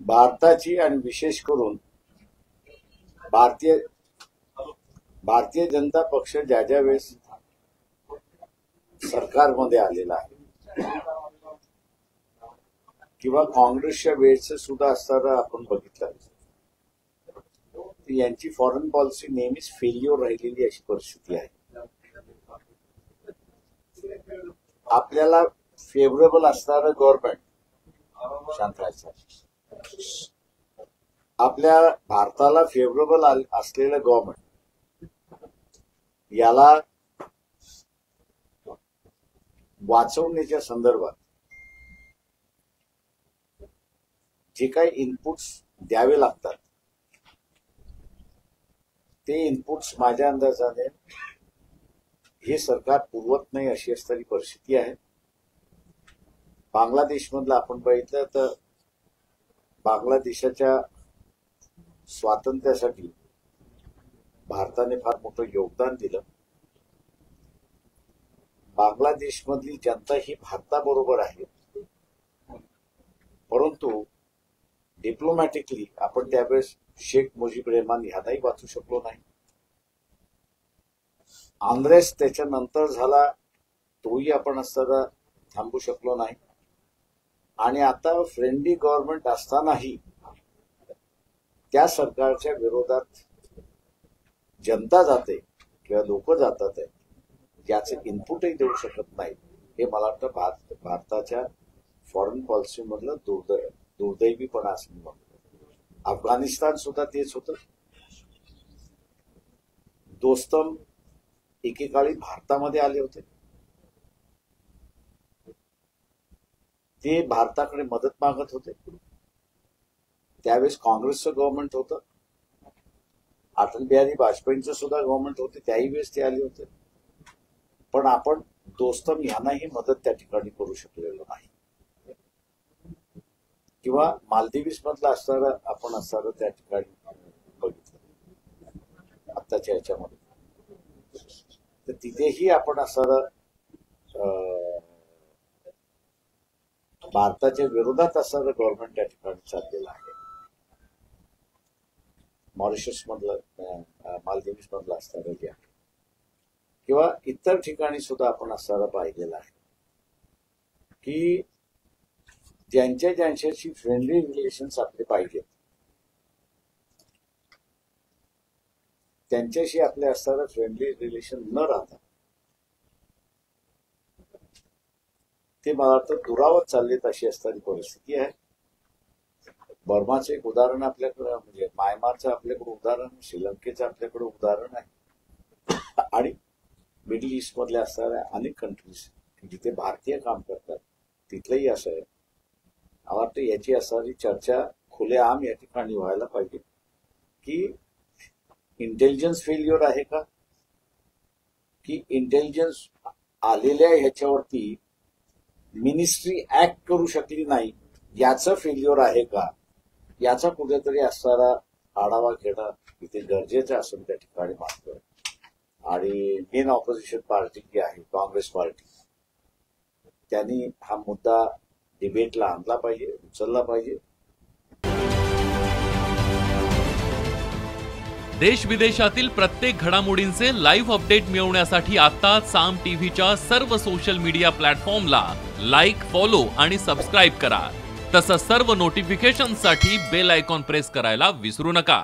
भारताची आणि विशेष करून भारतीय जनता पक्ष ज्या ज्या वेळेस सरकारमध्ये आलेला आहे किंवा काँग्रेसच्या वेळेचं सुद्धा असताना आपण बघितलं यांची फॉरेन पॉलिसी नेहमीच फेल्युअर राहिलेली अशी परिस्थिती आहे। आपल्याला फेवरेबल असणारं गव्हर्नमेंट शांत राहायचं, आपल्या भारताला फेवरेबल असलेलं गव्हर्नमेंट याला वाचवण्याच्या संदर्भात जे काही इनपुट्स द्यावे लागतात ते इनपुट्स माझ्या अंदाजाने हे सरकार पुरवत नाही अशी असणारी परिस्थिती आहे। बांगलादेशमधलं आपण बघितलं तर बांगलादेशाच्या स्वातंत्र्यासाठी भारताने फार मोठं योगदान दिलं। बांगलादेशमधली जनता ही भारताबरोबर आहे, परंतु डिप्लोमॅटिकली आपण त्यावेळेस शेख मुजीब रेहमान यांनाही वाचू शकलो नाही। अनरेस्ट त्याच्यानंतर झाला तोही आपण असताना थांबू शकलो नाही। आणि आता फ्रेंडली गव्हर्नमेंट असतानाही त्या सरकारच्या विरोधात जनता जाते किंवा लोक जातात याचं इनपुटही देऊ शकत नाही। हे मला वाटतं भारताच्या फॉरेन पॉलिसी मधलं दुर्दैवीपणा असं म्हणतो। अफगाणिस्तान सुद्धा तेच होतं। दोस्तम एकेकाळी भारतामध्ये आले होते, ते भारताकडे मदत मागत होते। त्यावेळेस काँग्रेसचं गव्हर्नमेंट होतं, अटल बिहारी वाजपेयींचं सुद्धा गव्हर्नमेंट होते, त्याही वेळेस ते आले होते। पण आपण दोस्तम यांनाही मदत त्या ठिकाणी करू शकलेलो नाही किंवा मालदीव्स मधला असणारा आपण असणारं त्या ठिकाणी बघितलं आत्ताच्या ह्याच्यामध्ये, तर तिथेही आपण असणारं भारताच्या विरोधात असणारं गव्हर्नमेंट त्या ठिकाणी चाललेलं आहे। मॉरिशस मधलं मालदीव्स मधलं असणारं जे आहे किंवा इतर ठिकाणी सुद्धा आपण असणारं पाहिलेलं आहे की ज्यांच्याशी फ्रेंडली रिलेशन्स आपले पाहिजे त्यांच्याशी आपले असणारं फ्रेंडली रिलेशन न राहता ते मला वाटतं दुरावत चाललेत अशी असणारी परिस्थिती आहे। बर्माचं एक उदाहरण आपल्याकडे, म्हणजे म्यानमारचं आपल्याकडे उदाहरण, श्रीलंकेचं आपल्याकडे उदाहरण आहे आणि मिडल ईस्ट मधल्या असणाऱ्या अनेक कंट्रीज जिथे भारतीय काम करतात तिथलंही असं आहे। मला वाटतं याची असणारी चर्चा खुलेआम या ठिकाणी व्हायला पाहिजे की इंटेलिजन्स फेल्युअर आहे का, की इंटेलिजन्स आलेल्या ह्याच्यावरती मिनिस्ट्री ऍक्ट करू शकली नाही याचं फेल्युअर आहे का, याचा कुठेतरी असणारा आढावा घेणं इथे गरजेचं असून त्या ठिकाणी मानतोय। आणि मेन ऑपोजिशन पार्टी जी आहे काँग्रेस पार्टी, त्यांनी हा मुद्दा डिबेटला आणला पाहिजे, उचलला पाहिजे। देश विदेशातील प्रत्येक घडामोडींचे लाईव्ह अपडेट मिळवण्यासाठी आता साम टीव्हीच्या सर्व सोशल मीडिया प्लॅटफॉर्मला लाईक, फॉलो आणि सबस्क्राईब करा। तसंच सर्व नोटिफिकेशनसाठी बेल आयकॉन प्रेस करायला विसरू नका।